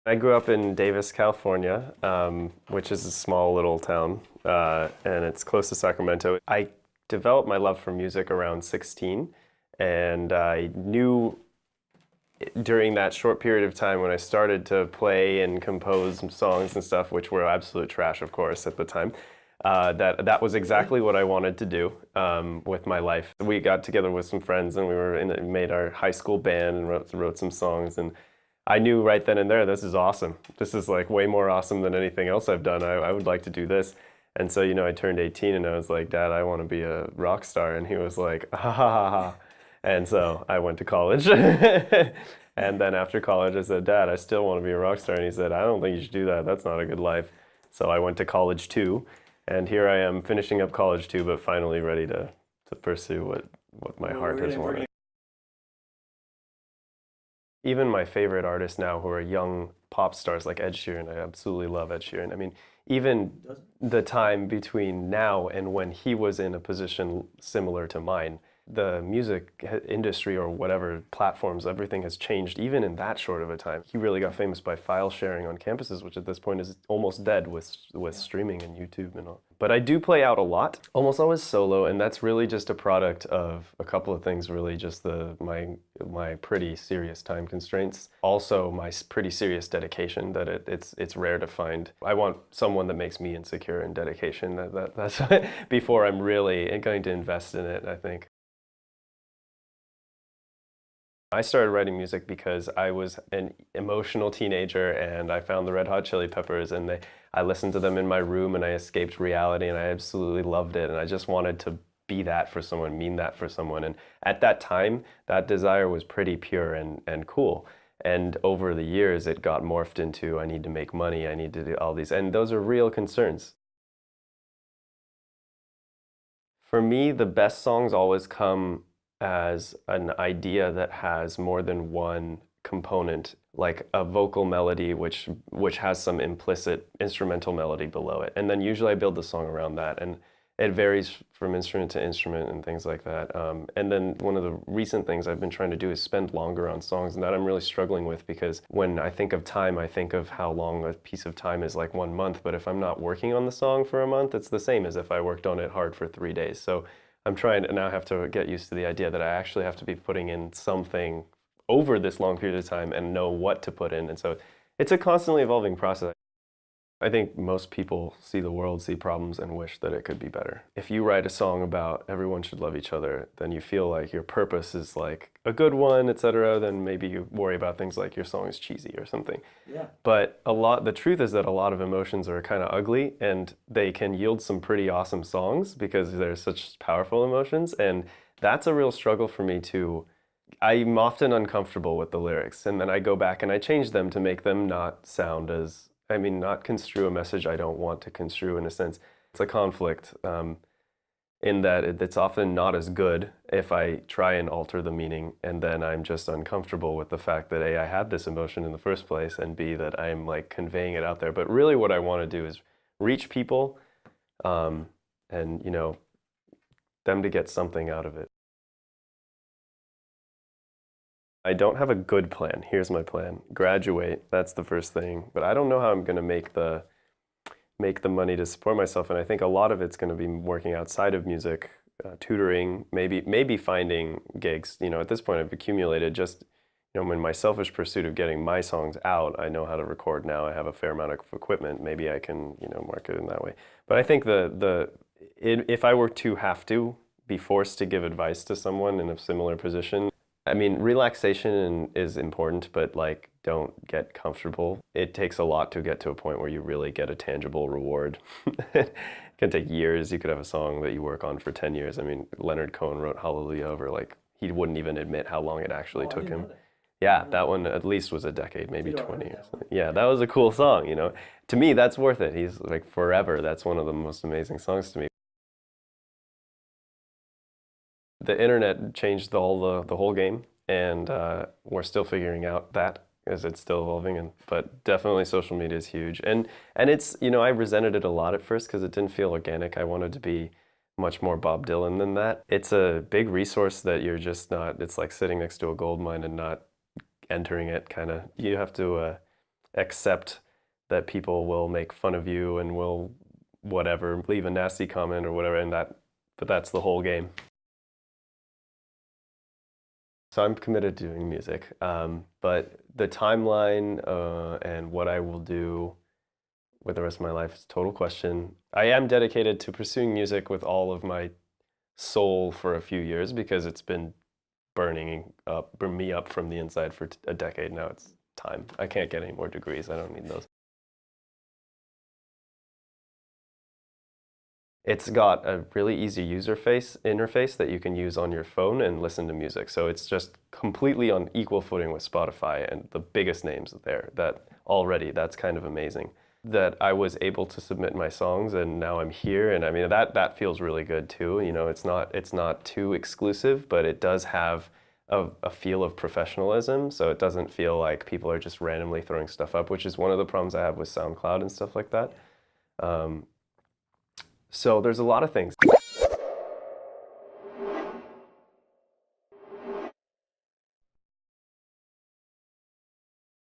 I grew up in Davis, California, which is a small little town, and it's close to Sacramento. I developed my love for music around 16, and I knew during that short period of time when I started to play and compose some songs and stuff, which were absolute trash, of course, at the time, that was exactly what I wanted to do with my life. We got together with some friends, and made our high school band and wrote some songs. And I knew right then and there, this is awesome. This is like way more awesome than anything else I've done. I would like to do this. And so, I turned 18 and I was like, Dad, I want to be a rock star. And he was like, ha ha ha ha. And so I went to college. And then after college, I said, Dad, I still want to be a rock star. And he said, I don't think you should do that. That's not a good life. So I went to college too. And here I am finishing up college too, but finally ready to pursue what my heart has wanted. Even my favorite artists now who are young pop stars like Ed Sheeran, I absolutely love Ed Sheeran. I mean, even the time between now and when he was in a position similar to mine, the music industry or whatever platforms, everything has changed even in that short of a time. He really got famous by file sharing on campuses, which at this point is almost dead with streaming and YouTube and all. But I do play out a lot, almost always solo, and that's really just a product of a couple of things, really just my pretty serious time constraints. Also my pretty serious dedication that it's rare to find. I want someone that makes me insecure in dedication. That's before I'm really going to invest in it, I think. I started writing music because I was an emotional teenager and I found the Red Hot Chili Peppers and I listened to them in my room and I escaped reality and I absolutely loved it and I just wanted to be that for someone, mean that for someone. And at that time, that desire was pretty pure and cool. And over the years, it got morphed into I need to make money, I need to do all these, and those are real concerns. For me, the best songs always come as an idea that has more than one component, like a vocal melody which has some implicit instrumental melody below it. And then usually I build the song around that. And it varies from instrument to instrument and things like that. And then one of the recent things I've been trying to do is spend longer on songs, and that I'm really struggling with because when I think of time, I think of how long a piece of time is, like 1 month, but if I'm not working on the song for a month, it's the same as if I worked on it hard for 3 days. So I'm trying to now have to get used to the idea that I actually have to be putting in something over this long period of time and know what to put in. And so it's a constantly evolving process. I think most people see the world, see problems, and wish that it could be better. If you write a song about everyone should love each other, then you feel like your purpose is like a good one, etc. Then maybe you worry about things like your song is cheesy or something. Yeah. But the truth is that a lot of emotions are kind of ugly, and they can yield some pretty awesome songs because they're such powerful emotions. And that's a real struggle for me too. I'm often uncomfortable with the lyrics, and then I go back and I change them to make them not sound as not construe a message I don't want to construe in a sense. It's a conflict in that it's often not as good if I try and alter the meaning and then I'm just uncomfortable with the fact that A, I had this emotion in the first place, and B, that I'm like conveying it out there. But really what I want to do is reach people and, them to get something out of it. I don't have a good plan. Here's my plan. Graduate, that's the first thing. But I don't know how I'm going to make the money to support myself. And I think a lot of it's going to be working outside of music, tutoring, maybe finding gigs. At this point I've accumulated just, in my selfish pursuit of getting my songs out, I know how to record now. I have a fair amount of equipment. Maybe I can, market it in that way. But I think if I were to have to be forced to give advice to someone in a similar position, relaxation is important, but like, don't get comfortable. It takes a lot to get to a point where you really get a tangible reward. It can take years. You could have a song that you work on for 10 years. Leonard Cohen wrote Hallelujah over he wouldn't even admit how long it actually took him. Yeah, that one at least was a decade, maybe 20 or something. Yeah, that was a cool song, To me, that's worth it. He's like forever. That's one of the most amazing songs to me. The internet changed the whole game, and we're still figuring out that as it's still evolving. But definitely social media is huge, and it's I resented it a lot at first because it didn't feel organic. I wanted to be much more Bob Dylan than that. It's a big resource that you're just not. It's like sitting next to a gold mine and not entering it. Kind of, you have to accept that people will make fun of you and will whatever, leave a nasty comment or whatever, and but that's the whole game. So I'm committed to doing music, but the timeline and what I will do with the rest of my life is a total question. I am dedicated to pursuing music with all of my soul for a few years because it's been burning me up from the inside for a decade now. It's time. I can't get any more degrees. I don't need those. It's got a really easy interface that you can use on your phone and listen to music. So it's just completely on equal footing with Spotify and the biggest names there. That's kind of amazing. That I was able to submit my songs and now I'm here, and I mean that feels really good too. You know, it's not too exclusive, but it does have a feel of professionalism, so it doesn't feel like people are just randomly throwing stuff up, which is one of the problems I have with SoundCloud and stuff like that. So there's a lot of things.